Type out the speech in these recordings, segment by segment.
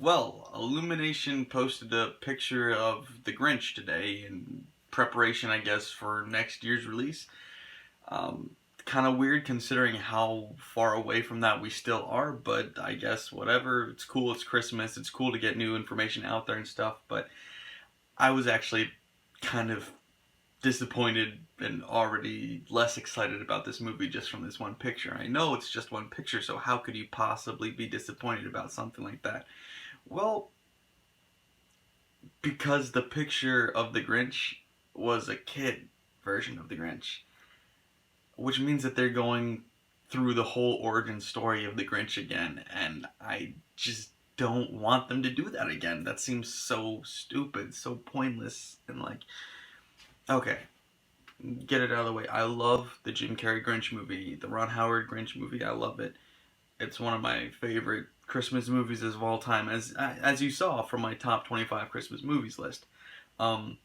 Well, Illumination posted a picture of the Grinch today in preparation, I guess, for next year's release. Um, kind of weird considering how far away from that we still are, but I guess whatever. It's cool, it's Christmas, it's cool to get new information out there and stuff, but I was actually kind of disappointed and already less excited about this movie just from this one picture. I know it's just one picture, so how could you possibly be disappointed about something like that? Well, because the picture of the Grinch was a kid version of the Grinch, which means that they're going through the whole origin story of the Grinch again, and I just don't want them to do that again. That seems so stupid, so pointless, and like, okay, get it out of the way. I love the Jim Carrey Grinch movie, the Ron Howard Grinch movie. I love it. It's one of my favorite Christmas movies of all time, as you saw from my top 25 Christmas movies list. Um,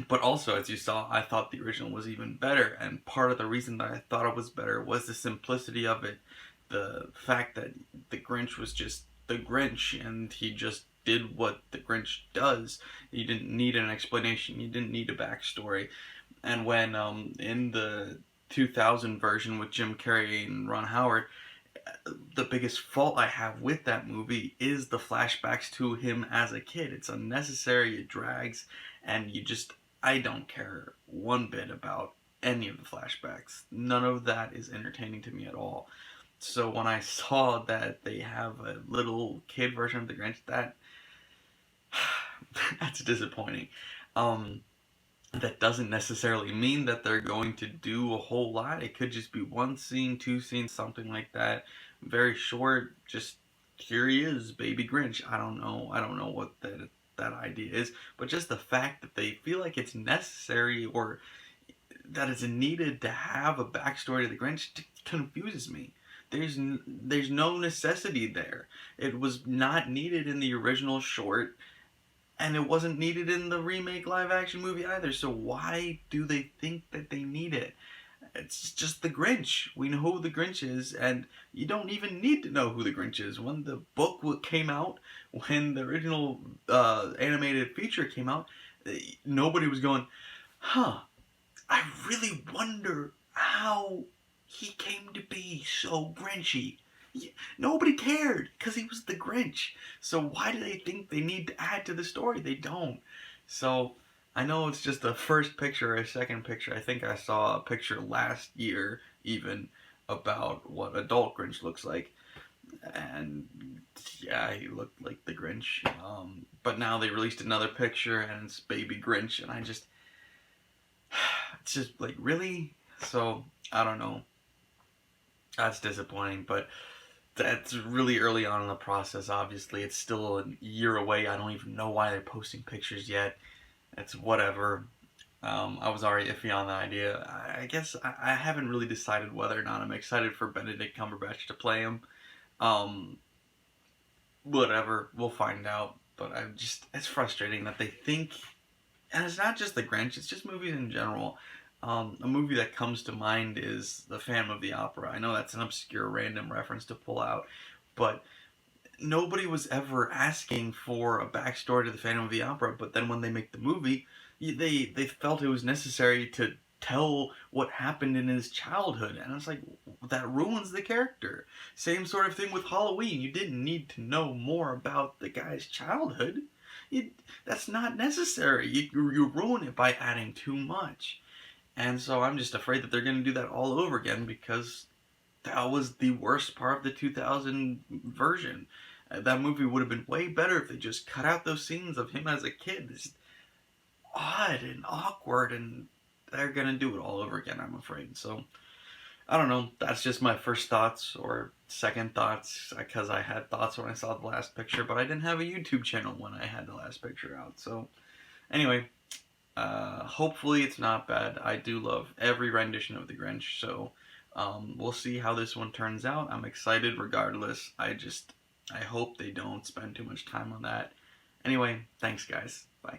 but also, as you saw, I thought the original was even better, and part of the reason that I thought it was better was the simplicity of it, the fact that the Grinch was just the Grinch, and he just did what the Grinch does. You didn't need an explanation. You didn't need a backstory. And when in the 2000 version with Jim Carrey and Ron Howard, the biggest fault I have with that movie is the flashbacks to him as a kid. It's unnecessary, it drags, and I don't care one bit about any of the flashbacks. None of that is entertaining to me at all. So when I saw that they have a little kid version of the Grinch, that's disappointing. Um, that doesn't necessarily mean that they're going to do a whole lot. It could just be one scene, two scenes, something like that. Very short, just here he is, baby Grinch. I don't know. I don't know what that idea is, but just the fact that they feel like it's necessary or that it's needed to have a backstory to the Grinch confuses me. There's no necessity there. It was not needed in the original short, and it wasn't needed in the remake live action movie either. So why do they think that they need it? It's just the Grinch. We know who the Grinch is, and you don't even need to know who the Grinch is. When the book came out, when the original animated feature came out, nobody was going, huh, I really wonder how he came to be so Grinchy. Nobody cared because he was the Grinch. So why do they think they need to add to the story? They don't. So I know it's just a first picture or a second picture. I think I saw a picture last year even about what adult Grinch looks like. And yeah, he looked like the Grinch. But now they released another picture and it's baby Grinch. And it's just like, really? So I don't know. That's disappointing, but that's really early on in the process, obviously. It's still a year away. I don't even know why they're posting pictures yet. It's whatever. I was already iffy on the idea. I guess I haven't really decided whether or not I'm excited for Benedict Cumberbatch to play him. Um, Whatever. We'll find out. But it's frustrating that they think, and it's not just the Grinch, it's just movies in general. A movie that comes to mind is The Phantom of the Opera. I know that's an obscure random reference to pull out, but nobody was ever asking for a backstory to The Phantom of the Opera, but then when they make the movie, they felt it was necessary to tell what happened in his childhood, and it's like, that ruins the character. Same sort of thing with Halloween. You didn't need to know more about the guy's childhood. That's not necessary. You ruin it by adding too much. And so I'm just afraid that they're going to do that all over again because that was the worst part of the 2000 version. That movie would have been way better if they just cut out those scenes of him as a kid. It's odd and awkward, and they're going to do it all over again, I'm afraid. So, I don't know. That's just my first thoughts or second thoughts because I had thoughts when I saw the last picture, but I didn't have a YouTube channel when I had the last picture out. So, anyway. Hopefully it's not bad. I do love every rendition of the Grinch, so we'll see how this one turns out. I'm excited regardless. I hope they don't spend too much time on that. Anyway, thanks guys.